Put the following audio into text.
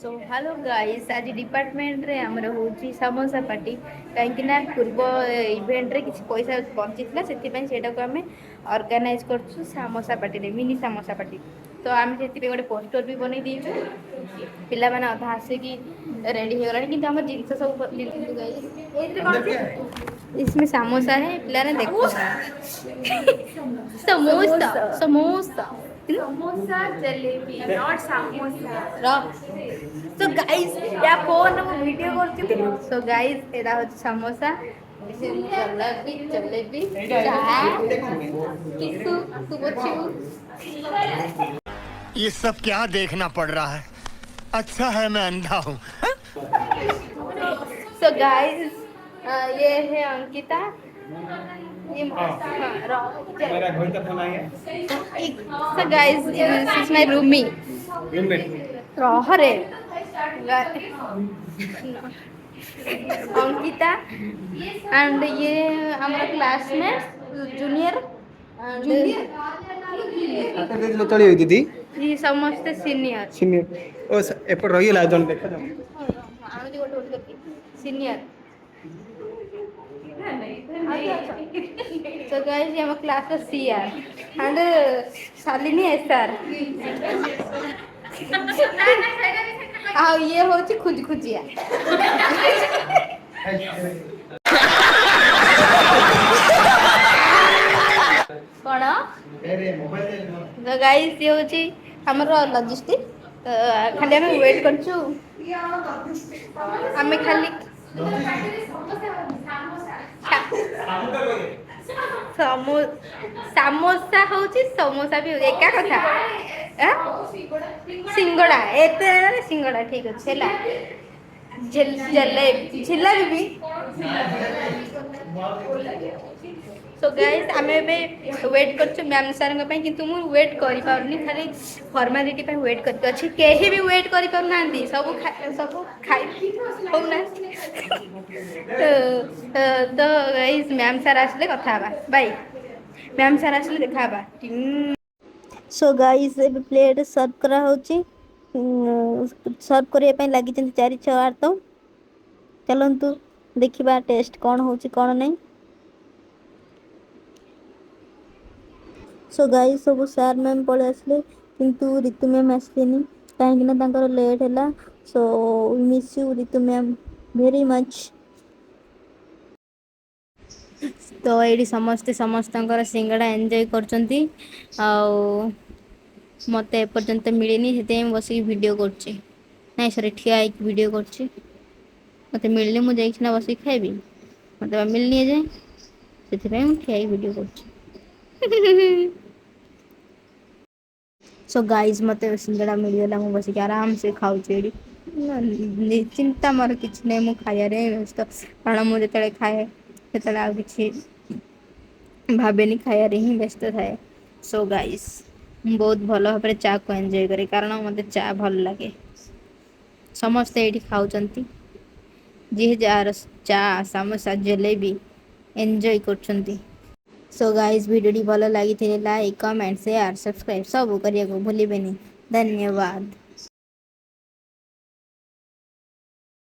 So hello guys आज department रे हमर होची समोसा पार्टी कहीं ना पूर्व इवेंट रे किसी पैसा बंची से सेटा को आम ऑर्गेनाइज करछु समोसा पार्टी रे मिनी समोसा पार्टी तो आम से गोटे पोस्टर भी बन दीचु पिला माने अधा आसिकी रेडी हो गलानी किंतु हमर जिंस सब इसमें समोसा है पिला ने देखो samosa samosa samosa jalebi not samosa so guys या फोन में वीडियो करती सो गाइस एदा हो समोसा जलेबी जलेबी किसु तू बच्चू ये सब क्या देखना पड़ रहा है। अच्छा है मैं अंधा हूँ। सो गाइस ये है अंकिता ये मेरा घर तक फोन आया so guys this is my Rumi roommate रह रे अंकिता एंड ये हमारा क्लासमेट जूनियर आते देख लो चली हुई दीदी ये समस्त सीनियर सीनियर ओ एपर रही ला जन देखा जाओ आनु गोटे गोटे सीनियर so guys ये हम क्लास का सीआर एंड शालिनी एसआर आ ये होची खुज खुजिया कोन तो गाइस ये होची हमर लॉजिस्टिक खाली हम वेट करछु हमें खाली समोसा होची समोसा भी एका कथा सिंगड़ा एते सिंगड़ा ठीक अछि हैला जलेबी जिलेबी भी सो गाइस आमे बे वेट करछु मैम सर के किंतु मु वेट करि पाउनी खाली फॉर्मालिटी पे वेट करके अछि केही भी वेट करि पाउ नांदी सब खाइ होना तो गाइस मैम सर आसले कथा बा बाय मैम सर आसले देखा बा सो गाइस ए प्लेट सर्व करा होची सर्व करिया पई लागि चंती 4-6 तो चलंतु देखिबा टेस्ट कोन होची कोन नै सो गाइस सब सर मैम पळे आसले किंतु ऋतु मैम आसलेनी काहे कि तांकर लेट हैला so we miss you Ritu ma'am very much तो ये समस्ते समस्तंकर सिंगड़ा एंजॉय करचंती मत एपर्यंत मिलनी से बस वीडियो कर ना सर ठिया एक वीडियो कर मत मिलनी मुझे बस खाइबी मत मिलनी जाए से ठिया वीडियो कर सो गाइज मत सिंगड़ा मिलगला मुझे बस आराम से खाऊ चिंता मोर कि नहीं मुझे खाया व्यस्त कारण मुझे जो खाए से आ कि भावेनी खाया ही व्यस्त थाए सो गाइस बहुत भल भाव चा को एंजॉय करे कारण मत चा भल लगे समस्ते ये खाऊँ जी जार चा समोसा जलेबी एंजॉय कर सो गाइस वीडियो भल लगी लाइक कमेंट शेयर सब्सक्राइब सब करने को भूलिए धन्यवाद।